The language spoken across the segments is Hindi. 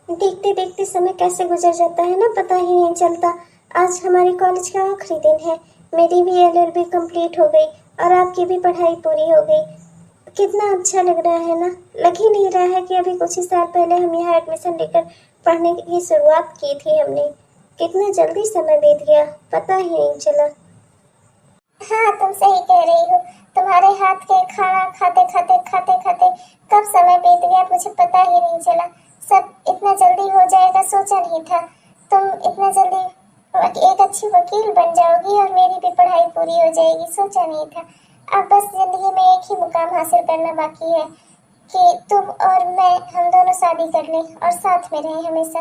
देखते देखते समय कैसे गुजर जाता है ना, पता ही नहीं चलता। आज हमारे कॉलेज का आखिरी दिन है। मेरी भी एलएलबी कंप्लीट हो गई और आपकी भी पढ़ाई पूरी हो गई। कितना अच्छा लग रहा है ना। लग ही नहीं रहा है कि अभी कुछ ही साल पहले हम यहाँ एडमिशन लेकर पढ़ने की शुरुआत की थी हमने। कितना जल्दी समय बीत गया, पता ही नहीं चला। हाँ, तुम सही कह रही हो। तुम्हारे हाथ के खाना खाते खाते कब समय बीत गया मुझे पता ही नहीं चला। सब इतना जल्दी हो जाएगा सोचा नहीं था। तुम इतना जल्दी एक अच्छी वकील बन जाओगी और मेरी भी पढ़ाई पूरी हो जाएगी, सोचा नहीं था। अब बस जिंदगी में एक ही मुकाम हासिल करना बाकी है कि तुम और मैं, हम दोनों शादी कर लें और साथ में रहें हमेशा।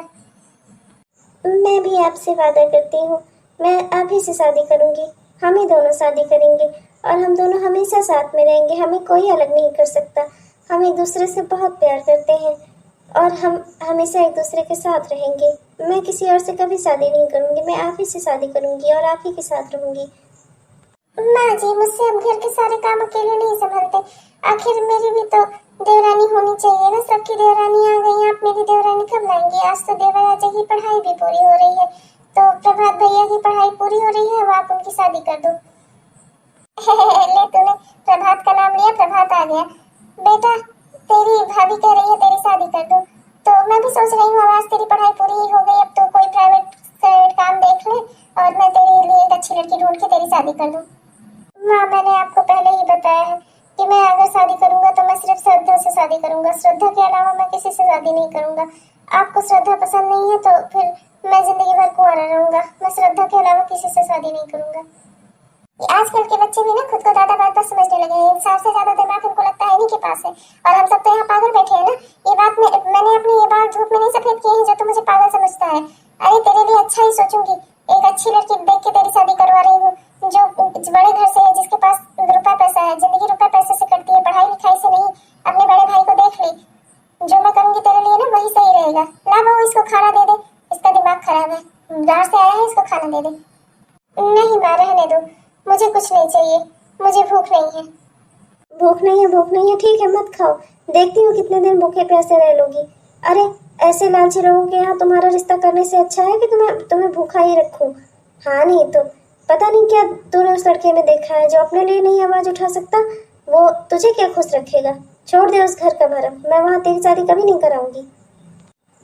मैं भी आपसे वादा करती हूँ, मैं आप ही से शादी करूंगी। हम ही दोनों शादी करेंगे और हम दोनों हमेशा साथ में रहेंगे। हमें कोई अलग नहीं कर सकता। हम एक दूसरे से बहुत प्यार करते हैं और हम हमेशा एक दूसरे के साथ रहेंगे। मैं किसी और से कभी शादी नहीं करूंगी, मैं आप ही से शादी करूंगी और आप ही के साथ रहूंगी। माँ जी, मुझसे अब घर के सारे काम अकेले नहीं संभलते। आखिर मेरी भी तो देवरानी होनी चाहिए ना। सबकी देवरानी आ गई, आप मेरी देवरानी कब लाएंगी? आज तो देवराजा की पढ़ाई भी पूरी हो रही है, तो प्रभात भैया की पढ़ाई पूरी हो रही है, अब आप उनकी शादी कर दो। ले, तूने प्रभात का नाम लिया, प्रभात आ गया। बेटा, तेरी भाभी कह रही है तेरी शादी कर दो, तो मैं भी सोच रही हूँ आज तेरी पढ़ाई पूरी हो गई, अब तो कोई प्राइवेट काम देख ले और मैं तेरे लिए एक अच्छी लड़की ढूंढ के तेरी शादी कर दूँ। माँ, मैंने आपको पहले ही बताया है कि मैं अगर शादी करूंगा तो मैं सिर्फ श्रद्धा से शादी करूंगा। श्रद्धा के अलावा मैं किसी से शादी नहीं करूंगा। आपको श्रद्धा पसंद नहीं है तो फिर मैं जिंदगी भर कुंवारा रहूंगा। मैं श्रद्धा के अलावा किसी से शादी नहीं करूंगा। आजकल के बच्चे भी ना खुद को दादा बात समझने लगे हैं। इंसान से ज्यादा दिमाग उनको लगता है इन्हीं के पास है, और हम सब तो यहाँ पागल बैठे हैं ना। ये बात मैंने अपनी ये बात धूप में नहीं सफेद की है जो तू मुझे पागल समझता है। अरे तेरे लिए अच्छा ही सोचूंगी। एक अच्छी लड़की देख के तेरी शादी करवा रही हूँ, जो बड़े घर से है, जिसके पास रुपया पैसा है। जिंदगी रुपया पैसे से कटती है, पढ़ाई लिखाई से नहीं। अपने बड़े भाई को देख ली। जो मैं करूंगी तेरे लिए ना वही सही रहेगा। ला बहू, इसको खाना दे दे, इसका दिमाग खराब है। बाहर से आया है, इसको खाना दे दे। नहीं माँ, रहने दो, मुझे कुछ नहीं चाहिए, मुझे भूख नहीं है। भूख नहीं है, भूख नहीं है, ठीक है मत खाओ। देखती हूँ कितने दिन भूखे प्यासे रह लोगी। अरे ऐसे लालची रहोगे यहाँ, तुम्हारा रिश्ता करने से अच्छा है कि तुम्हें भूखा ही रखूं। हाँ नहीं तो पता नहीं क्या तूने उस लड़के में देखा है जो अपने लिए नहीं आवाज उठा सकता। वो तुझे क्या खुश रखेगा? छोड़ दे उस घर का भरम। मैं वहाँ तेरी शादी कभी नहीं कराऊंगी।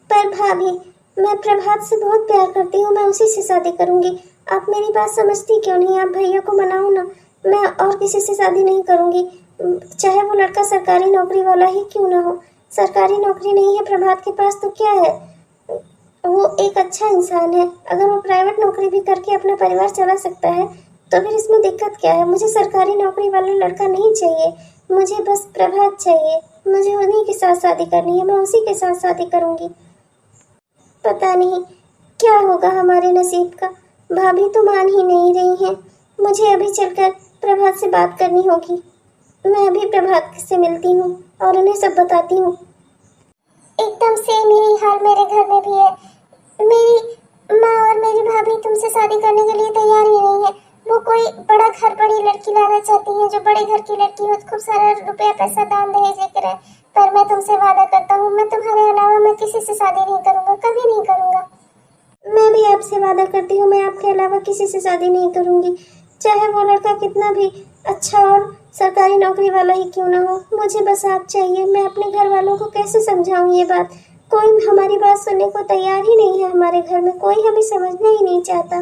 पर भाभी, मैं प्रभात से बहुत प्यार करती हूँ, मैं उसी से शादी करूंगी। आप मेरी बात समझती क्यों नहीं? आप भैया को मनाओ ना। मैं और किसी से शादी नहीं करूंगी, चाहे वो लड़का सरकारी नौकरी वाला ही क्यों ना हो। सरकारी नौकरी नहीं है प्रभात के पास तो क्या है, वो एक अच्छा इंसान है। अगर वो प्राइवेट नौकरी भी करके अपना परिवार चला सकता है तो फिर इसमें दिक्कत क्या है? मुझे सरकारी नौकरी वाला लड़का नहीं चाहिए, मुझे बस प्रभात चाहिए। मुझे उन्हीं के साथ शादी करनी है, मैं उसी के साथ शादी करूंगी। पता नहीं क्या होगा हमारे नसीब का। भाभी तो मान ही नहीं रही हैं। मुझे अभी चलकर प्रभात से बात करनी होगी। मैं अभी प्रभात से मिलती हूँ और उन्हें सब बताती हूँ। एकदम सेम यही हाल मेरे घर में भी है। मेरी माँ और मेरी भाभी तुमसे शादी करने के लिए तैयार ही नहीं है। वो कोई बड़ा घर, बड़ी लड़की लाना चाहती है जो बड़े घर की लड़की हो, खूब सारा रुपया पैसा दान दहेज लेकर आए। पर मैं तुमसे वादा करता हूँ, मैं तुम्हारे अलावा मैं किसी से शादी नहीं करूँगा, कभी नहीं करूँगा। मैं भी आपसे वादा करती हूँ, मैं आपके अलावा किसी से शादी नहीं करूँगी, चाहे वो लड़का कितना भी अच्छा और सरकारी नौकरी वाला ही क्यों ना हो। मुझे बस आप चाहिए। मैं अपने घर वालों को कैसे समझाऊं ये बात? कोई हमारी बात सुनने को तैयार ही नहीं है। हमारे घर में कोई हमें समझना ही नहीं चाहता।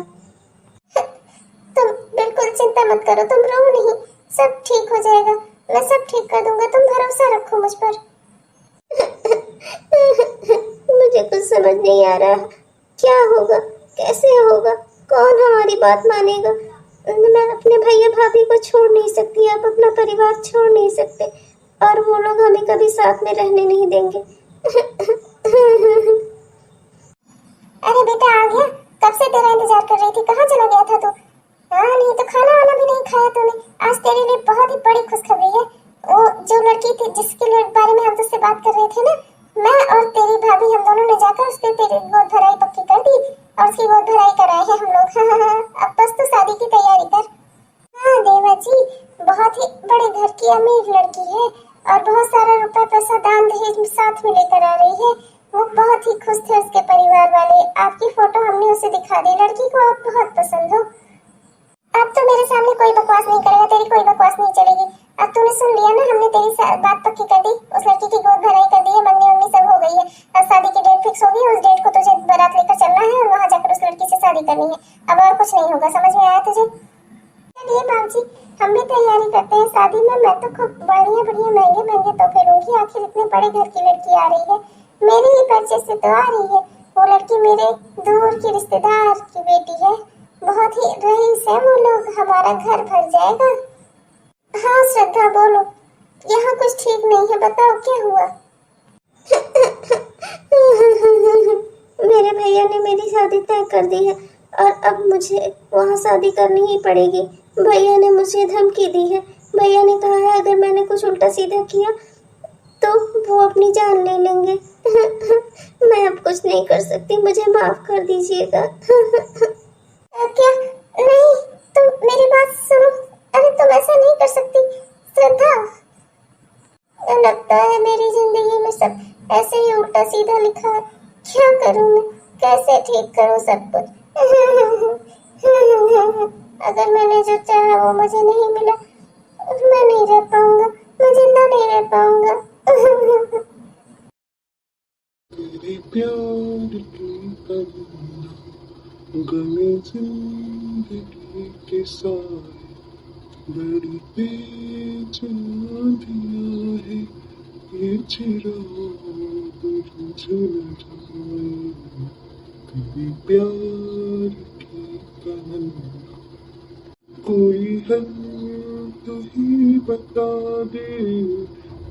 तुम बिल्कुल चिंता मत करो, तुम रो नहीं, सब ठीक हो जाएगा। मैं सब ठीक कर दूंगा, तुम भरोसा रखो मुझ पर। मुझे कुछ समझ नहीं आ रहा, क्या होगा, कैसे होगा, कौन हमारी बात मानेगा? मैं अपने भैया भाभी को छोड़ नहीं सकती, आप अपना परिवार छोड़ नहीं सकते, और वो लोग हमें कभी साथ में रहने नहीं देंगे। अरे बेटा, आ गया? कब से तेरा इंतजार कर रही थी, कहाँ चला गया था तू? हाँ, नहीं तो खाना वाला भी नहीं खाया तूने। आज तेरे लिए बहुत ही बड़ी खुशखबरी है। वो जो लड़की थी जिसके बारे में हम तुझसे बात कर रहे थे ना, मैं और तेरी भाभी हम दोनों ने जाकर उसके तेरी गोद भराई पक्की कर दी और उसकी गोद भराई कराए हैं हम लोग। हाँ, अब बस तू शादी की तैयारी कर। हाँ देवा जी, बहुत ही बड़े घर की अमीर लड़की है और बहुत सारा रुपया पैसा दान दहेज साथ में लेकर आ रही है। वो बहुत ही खुश थे उसके परिवार वाले। आपकी फोटो हमने उसे दिखा दी। लड़की को आप बहुत पसंद हो। अब तो मेरे सामने कोई बकवास नहीं करेगा, तेरी कोई बकवास नहीं चलेगी। अब तूने सुन लिया ना, हमने तेरी बात पक्की कर दी। उस लड़की की गोद भराई कर दी है, मंगनी उंगनी सब हो गई है। अब शादी की डेट फिक्स होगी। उस डेट को तुझे बारात लेकर चलना है और वहां जाकर उस लड़की से शादी करनी है। अब और कुछ नहीं होगा, समझ में आया तुझे? चलिए बाबूजी, हम भी तैयारी करते हैं शादी में। मैं तो खूब बढ़िया बढ़िया महंगे महंगे तोहफे लूंगी। आखिर इतने बड़े घर की लड़की आ रही है, मेरे ही परिचय से तो आ रही है। वो लड़की मेरे दूर की रिश्तेदार की बेटी है। बहुत ही रईस है वो लोग, हमारा घर भर जाएगा। हाँ श्रद्धा बोलो, यहाँ कुछ ठीक नहीं है, बताओ क्या हुआ? मेरे भैया ने मेरी शादी तय कर दी है और अब मुझे वहाँ शादी करनी ही पड़ेगी। भैया ने मुझे धमकी दी है। भैया ने कहा है अगर मैंने कुछ उल्टा सीधा किया तो वो अपनी जान ले लेंगे। मैं अब कुछ नहीं कर सकती, मुझे माफ कर दीजिएगा। क्या? नहीं, तुम मेरी बात सुनो। अरे तुम ऐसा नहीं कर सकती श्रद्धा। लगता है मेरी जिंदगी में सब ऐसे ही उल्टा सीधा लिखा है। क्या करूं मैं, कैसे ठीक करूं सब कुछ? अगर मैंने जो चाहा वो मुझे नहीं मिला, मैं नहीं रह पाऊंगा, मैं जिंदा नहीं रह पाऊंगा। तेरे प्यार की तमन्ना गमे जिंदगी के साए बड़ी बेचैन दिया है ये चिराग बुझ न जाए। तेरे प्यार की तमन्ना कोई है तो ही बता दे,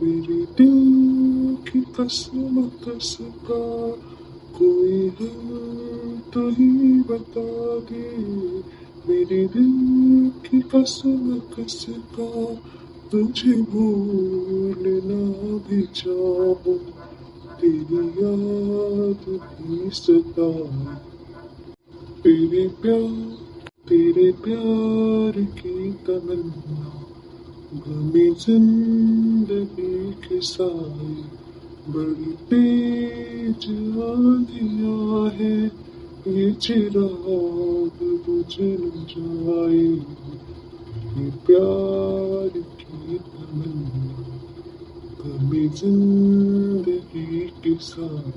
मेरे दिल की कसम कसका कोई है तो ही बता दे, मेरे दिल की कसम कसका तुझे भूलना भी चाहूं, तेरी याद भी सताए। तेरे प्यार की तमन्ना गमे जिंदगी के साए बड़ी बेजान दिया है ये चिराग बुझ न जाए। ये प्यार की तमन्ना गमे जिंदगी के साए।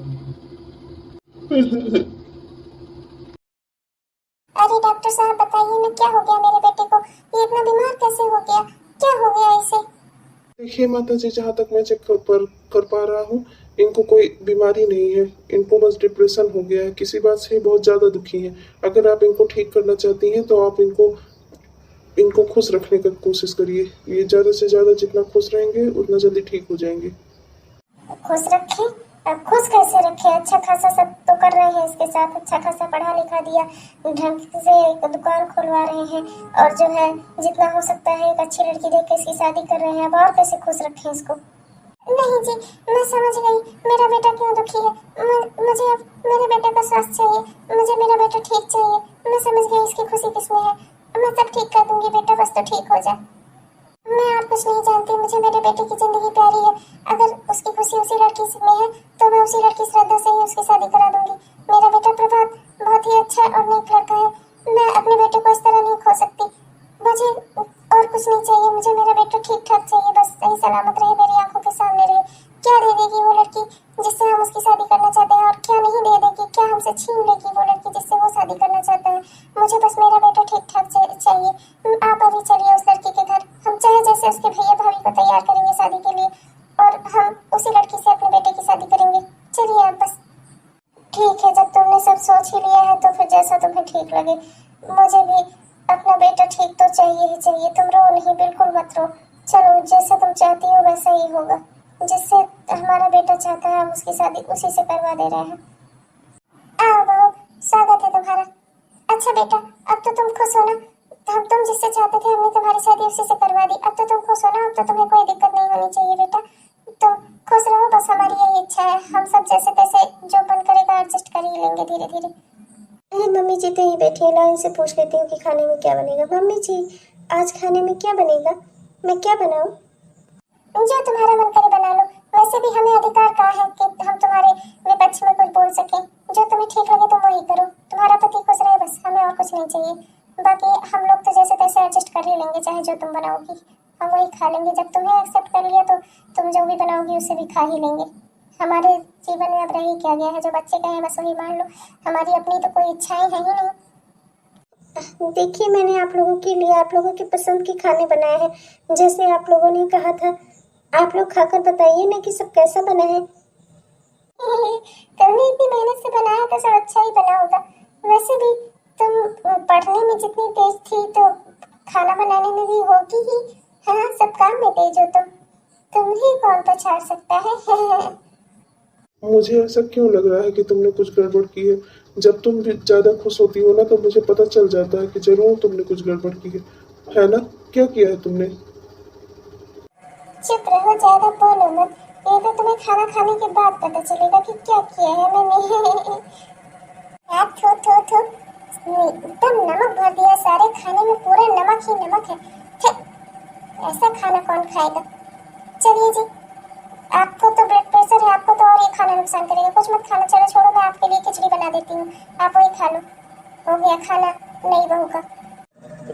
अरे डॉक्टर साहब बताइए ना, क्या हो गया मेरे बेटे को? ये इतना बीमार कैसे हो गया? क्या हो गया इसे? देखिए माता जी, जहाँ तक मैं चेक कर पा रहा हूँ, इनको कोई बीमारी नहीं है। इनको बस डिप्रेशन हो गया है, किसी बात से बहुत ज़्यादा दुखी हैं। अगर आप इनको ठीक करना चाहती हैं तो आप इनको इनको खुश रखने की कोशिश करिए। ये ज़्यादा से ज़्यादा जितना खुश रहेंगे उतना जल्दी ठीक हो जाएंगे। खुश रखे? अब खुश कैसे रखे? अच्छा खासा सब तो कर रहे हैं इसके साथ, अच्छा खासा पढ़ा लिखा दिया, ढंग से एक दुकान खुलवा रहे हैं और जो है जितना हो सकता है एक अच्छी लड़की देख के इसकी शादी कर रहे हैं। अब और कैसे खुश रखें इसको? नहीं जी, मैं समझ गई मेरा बेटा क्यों दुखी है। मुझे अब मेरे बेटे का स्वास्थ्य चाहिए, मुझे मेरा बेटा ठीक चाहिए। मैं समझ गई इसकी खुशी किसमें है। मैं सब ठीक कर दूंगी, बेटा बस तो ठीक हो जाए। मैं और कुछ नहीं जानती, मुझे मेरे बेटे की जिंदगी प्यारी है। अगर उसकी खुशी उसी लड़की में है तो मैं उसी लड़की श्रद्धा से ही उसकी शादी करा दूंगी। मेरा बेटा प्रभात बहुत ही अच्छा और नेक लड़का है। मैं अपने बेटे को इस तरह नहीं खो सकती। मुझे और कुछ नहीं चाहिए, मुझे मेरा बेटा ठीक ठाक चाहिए, बस सही सलामत रहे, मेरी आंखों के सामने रहे। क्या दे देगी वो लड़की जिससे हम उसकी शादी करना चाहते हैं, और क्या नहीं दे देगी? क्या हमसे छीन लेगी वो लड़की जिससे वो शादी करना चाहता है? मुझे बस मेरा बेटा ठीक ठाक चाहिए। आप अभी चलिए उस लड़की के घर, हम चाहे जैसे उसके भैया भाभी को तैयार करेंगे शादी के लिए और हम उसी लड़की से अपने बेटे की शादी करेंगे। चलिए आप बस। ठीक है, जब तुमने सब सोच ही लिया है तो फिर जैसा तुम्हें ठीक लगे। मुझे भी अपना बेटा ठीक तो चाहिए ही चाहिए। तुम रो नहीं, बिल्कुल मत रो। चलो जैसा तुम चाहती हो वैसा ही होगा। जिससे हमारा बेटा चाहता है हम उसकी शादी उसी से करवा दे रहे हैं। आओ बहू, स्वागत है तुम्हारा। अच्छा बेटा, अब तो तुम खुश हो ना? तुम जिससे चाहते थे हमने तुम्हारी शादी उसी से करवा दी। अब तो तुम खुश हो ना? अब तो तुम्हें कोई दिक्कत नहीं होनी चाहिए बेटा। तुम खुश रहो, बस हमारी यही इच्छा है। हम सब जैसे तैसे जो बन करेगा एडजस्ट कर ही लेंगे धीरे धीरे। मम्मी जी तो ही बैठी है, लाइन से पूछ लेती हूँ कि खाने में क्या बनेगा। मम्मी जी आज खाने में क्या बनेगा? मैं क्या बनाऊँ? जो तुम्हारा मन करे बना लो। वैसे भी हमें अधिकार कहाँ है कि हम तुम्हारे विपक्ष में कुछ बोल सकें। जो तुम्हें ठीक लगे तुम वही करो, तुम्हारा पति खुश रहे बस, हमें और कुछ नहीं चाहिए। बाकी हम लोग तो जैसे तैसे एडजस्ट कर ही लेंगे, चाहे जो तुम बनाओगी हम वही खा लेंगे। जब तुम्हें एक्सेप्ट कर लिया तो तुम जो भी बनाओगी उसे भी खा ही लेंगे। हमारे जीवन में अब रह ही क्या गया है, जो बच्चे कहें बस वही मान लो, हमारी अपनी तो कोई इच्छाएं हैं ही नहीं। देखिए, मैंने आप लोगों के लिए आप लोगों की पसंद के खाने बनाए हैं, जैसे आप लोगों ने कहा था। आप लोग खाकर बताइए ना कि सब कैसा बना है। तुमने इतनी मेहनत से बनाया तो सब अच्छा ही बना होगा। वैसे भी तुम पढ़ने में जितनी तेज थी तो खाना बनाने में भी होगी ही। हाँ, सब काम में तेज हो तुम ही कौन पछाड़ सकता है। मुझे ऐसा क्यों लग रहा है कि तुमने कुछ गड़बड़ की है? जब तुम भी ज्यादा खुश होती हो ना तो मुझे पता चल जाता है कि जरूर तुमने कुछ गड़बड़ की है ना? क्या किया है तुमने? चुप रहो, ज्यादा बोलो मत। ये तो तुम्हें खाना खाने के बाद पता चलेगा कि क्या किया है मैंने। यार थू थू थू, एकदम नमक भर दिया सारे खाने में, पूरा नमक ही नमक है। छे, ऐसा खाना कौन खाएगा। चलिए जी, आपको तो ब्लड प्रेशर है, आपको तो और ये खाना नुकसान करेगा। कुछ मत खाना, चलो छोड़ो, मैं आपके लिए खिचड़ी बना देती हूँ, आप वही खा लो। हो गया खाना नई बहू का।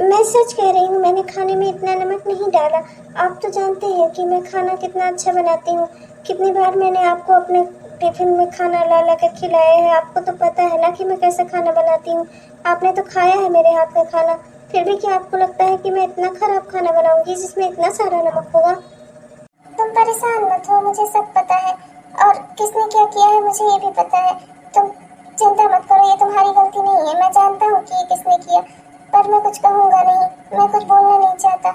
मैं सच कह रही हूँ, मैंने खाने में इतना नमक नहीं डाला। आप तो जानते हैं कि मैं खाना कितना अच्छा बनाती हूँ। कितनी बार मैंने आपको अपने टिफिन में खाना ला ला कर खिलाया है। आपको तो पता है ना कि मैं कैसा खाना बनाती हूँ। आपने तो खाया है मेरे हाथ का खाना, फिर भी क्या आपको लगता है कि मैं इतना खराब खाना बनाऊंगी जिसमें इतना सारा नमक होगा। तुम परेशान मत हो, मुझे सब पता है, और किसने क्या किया है मुझे ये भी पता है। तुम चिंता मत करो, ये तुम्हारी गलती नहीं है। मैं जानता हूँ कि ये किसने किया, पर मैं कुछ कहूँगा नहीं, मैं कुछ बोलना नहीं चाहता।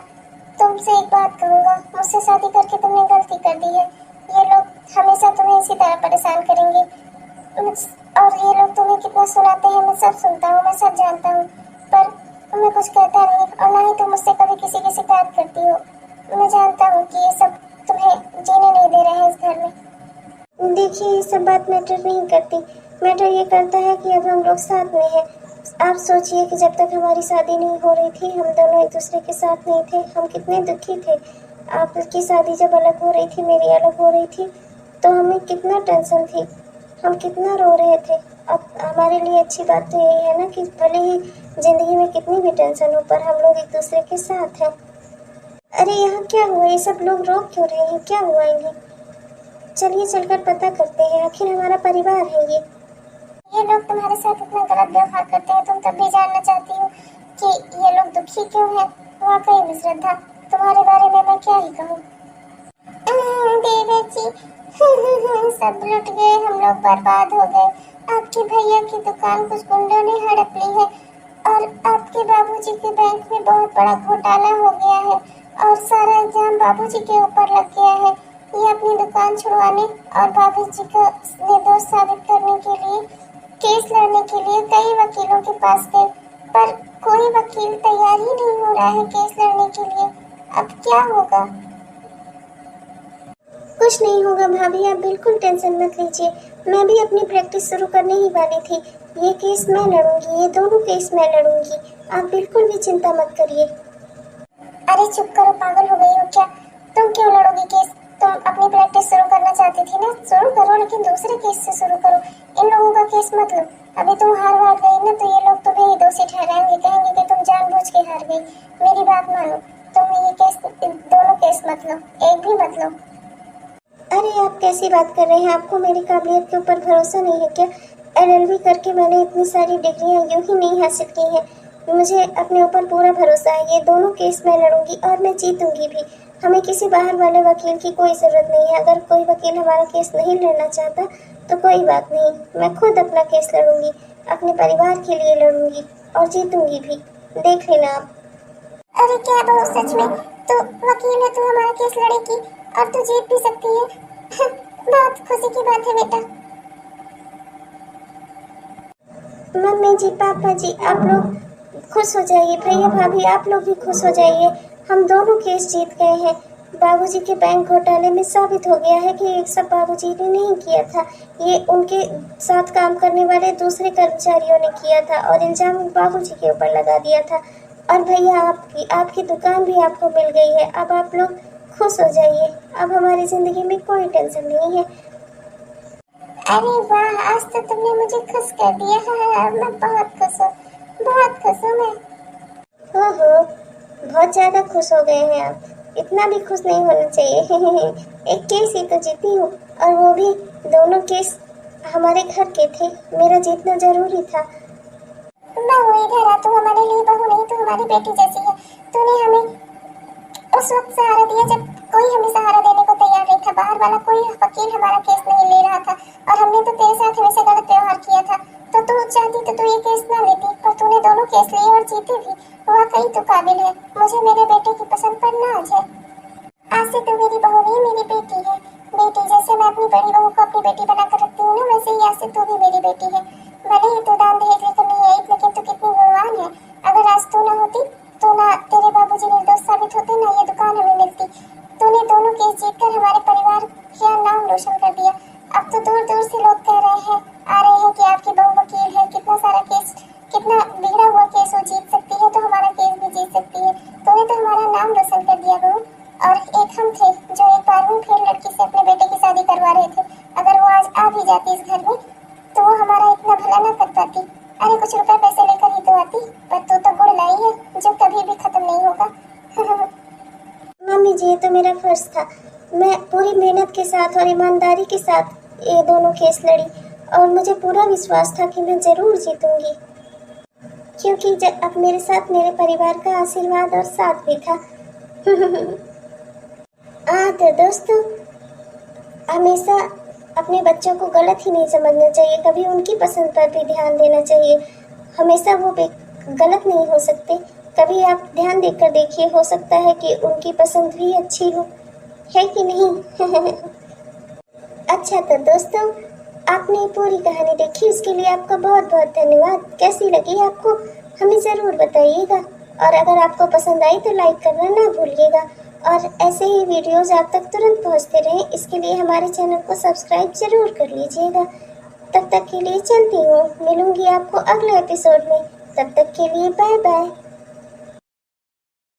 तुमसे एक बात कहूँगा, मुझसे शादी करके तुमने गलती कर दी है। ये लोग हमेशा तुम्हें इसी तरह परेशान करेंगे, और ये लोग तुम्हें कितना सुनाते हैं मैं सब सुनता हूँ, मैं सब जानता हूँ, पर मैं कुछ कहता नहीं। और ना ही तुम मुझसे कभी किसी की शिकायत करती हो। मैं जानता हूँ कि ये सब तुम्हें जीने नहीं दे रहे हैं इस घर में। देखिए, ये सब बात मैटर नहीं करती। मैटर ये करता है कि अब हम लोग साथ में हैं। आप सोचिए कि जब तक हमारी शादी नहीं हो रही थी, हम दोनों एक दूसरे के साथ नहीं थे, हम कितने दुखी थे। आपकी शादी जब अलग हो रही थी, मेरी अलग हो रही थी, तो हमें कितना टेंशन थी, हम कितना रो रहे थे। अब हमारे लिए अच्छी बात तो यही है ना कि भले ही जिंदगी में कितनी भी टेंशन हो, पर हम लोग एक दूसरे के साथ हैं। अरे यहाँ क्या हुआ, ये सब लोग रो क्यों रहे हैं, क्या हुआ इन्हें? चलिए चलकर पता करते हैं, आखिर हमारा परिवार है ये लोग तुम्हारे साथ इतना गलत व्यवहार करते हैं, तुम तब भी जानना चाहती हो कि ये लोग दुखी क्यों हैं। वाकई में श्रद्धा, तुम्हारे बारे में मैं क्या ही कहूँ। देवर जी, सब लुट गए, हम लोग बर्बाद हो गए। आपके भैया की दुकान कुछ गुंडों ने हड़प ली है, और आपके बाबूजी के बैंक में बहुत बड़ा घोटाला हो गया है, और सारा इल्जाम बाबूजी के ऊपर लग गया है। ये अपनी दुकान छुड़वाने और बाबूजी को निर्दोष साबित करने के लिए, केस लड़ने के लिए कई वकीलों के पास गए, पर कोई वकील तैयार ही नहीं हो रहा है केस लड़ने के लिए। अब क्या होगा? कुछ नहीं होगा भाभी, आप बिल्कुल टेंशन मत लीजिए। मैं भी अपनी प्रैक्टिस शुरू करने ही वाली थी। ये केस मैं लड़ूंगी, ये दोनों केस मैं लड़ूंगी, आप बिल्कुल भी चिंता मत करिए। अरे चुप करो, पागल हो गई हो क्या? तुम क्यों लड़ोगी केस? तुम अपनी प्रैक्टिस शुरू करना चाहती थी ना, शुरू करो, लेकिन दूसरे केस से शुरू करो। इन लोगों का केस मत लो। अभी तुम हार गई ना, तो ये लोग तुम्हें ही दोषी ठहराएंगे, कहेंगे कि तुम जानबूझ के हार गई। मेरी बात मानो, तुम ये केस, दोनों केस मत लो, एक भी मत लो। अरे आप कैसी बात कर रहे हैं? आपको मेरी काबिलियत के ऊपर भरोसा नहीं है क्या? LLB करके मैंने इतनी सारी डिग्रियां यूं ही नहीं हासिल की हैं। मुझे अपने ऊपर पूरा भरोसा है। ये दोनों केस मैं लड़ूंगी और मैं जीतूंगी भी। हमें किसी बाहर वाले वकील की कोई जरूरत नहीं है। अगर कोई वकील हमारा केस नहीं लड़ना चाहता तो कोई बात नहीं, मैं खुद अपना केस लड़ूंगी, अपने परिवार के लिए लड़ूंगी और जीतूंगी भी, देख लेना आप। अरे क्या बहू, सच में तो वकील है, तू हमारा केस लड़ेगी और तू जीत भी सकती है। बहुत खुशी की बात है बेटा। मम्मी जी, पापा जी, आप लोग खुश हो जाइए। भैया भाभी, आप लोग भी खुश हो जाइए। हम दोनों केस जीत गए हैं। बाबूजी के बैंक घोटाले में साबित हो गया है कि ये सब बाबूजी ने नहीं किया था, ये उनके साथ काम करने वाले दूसरे कर्मचारियों ने किया था और इल्जाम बाबूजी के ऊपर लगा दिया था। और भैया, आपकी दुकान भी आपको मिल गई है। अब आप लोग खुश हो जाइए, अब हमारी जिंदगी में कोई टेंशन नहीं है। अरे वाह, आज तो तुमने मुझे खुश कर दिया है। मैं बहुत खुश हूँ, बहुत खुश हूँ मैं। ओहो, बहुत ज्यादा खुश हो गए हैं आप, इतना भी खुश नहीं होना चाहिए। एक केस ही तो जीती हूँ, और वो भी दोनों केस हमारे घर के थे, मेरा जीतना जरूरी था। बहू इधर आ, तू हमारे लिए बहू नहीं, तू हमारी बेटी जैसी है। तूने हमें उस वक्त सहारा दिया जब कोई हमें सहारा देने को तैयार नहीं था। बाहर वाला कोई वकील हमारा केस नहीं ले रहा था, और हमने तो तेरे साथ हमेशा गलत व्यवहार किया था। तो तू चाहती तो तू ये केस ना लेती, पर तूने दोनों केस लिए और जीते भी। वाकई तू काबिल है, मुझे मेरे बेटे की पसंद पर नाज है। आज से तू मेरी बहू नहीं, मेरी बेटी है। बेटी जैसे मैं अपनी बड़ी बहू को अपनी बेटी बनाकर रखती हूँ ना, वैसे ही आज से तू भी मेरी बेटी है। भले ही तू दान दहेज लेकर नहीं आई, लेकिन तू कितनी गुणवान है। अगर आज तू ना होती तो ना तेरे बाबूजी निर्दोष साबित होते, ना ये दुकान हमें मिलती। तूने दोनों केस जीतकर हमारे परिवार का नाम रोशन कर दिया। अब तो दूर दूर से लोग कह रहे हैं, आ रहे हैं कि आपकी बहू वकील है, कितना सारा केस, कितना बिगड़ा हुआ केस वो जीत सकती है, तो हमारा केस भी जीत सकती है। तूने तो हमारा नाम रोशन कर दिया बहू। और एक हम थे जो एक बार में फेल लड़की से अपने बेटे की शादी करवा रहे थे। अगर वो आज आ भी जाती इस घर में, तो वो हमारा इतना भला ना कर पाती। अरे कुछ रुपए पैसे लेकर ही तो आती, पर तू तो गुण लाई है जो कभी भी खत्म नहीं होगा। मम्मी जी, ये तो मेरा फर्ज था। मैं पूरी मेहनत के साथ और ईमानदारी के साथ ये दोनों केस लड़ी, और मुझे पूरा विश्वास था कि मैं जरूर जीतूंगी, क्योंकि जब अब मेरे साथ मेरे परिवार का आशीर्वाद और साथ भी था। तो दोस्तों, हमेशा अपने बच्चों को गलत ही नहीं समझना चाहिए, कभी उनकी पसंद पर भी ध्यान देना चाहिए। हमेशा वो गलत नहीं हो सकते। कभी आप ध्यान देकर देखिए, हो सकता है कि उनकी पसंद भी अच्छी हो, है कि नहीं? अच्छा तो दोस्तों, आपने पूरी कहानी देखी, उसके लिए आपका बहुत बहुत धन्यवाद। कैसी लगी आपको हमें ज़रूर बताइएगा, और अगर आपको पसंद आई तो लाइक करना ना भूलिएगा, और ऐसे ही वीडियोस आप तक तुरंत पहुंचते रहें, इसके लिए हमारे चैनल को सब्सक्राइब जरूर कर लीजिएगा। तब तक के लिए चलती हूँ, मिलूंगी आपको अगले एपिसोड में। तब तक के लिए बाय बाय।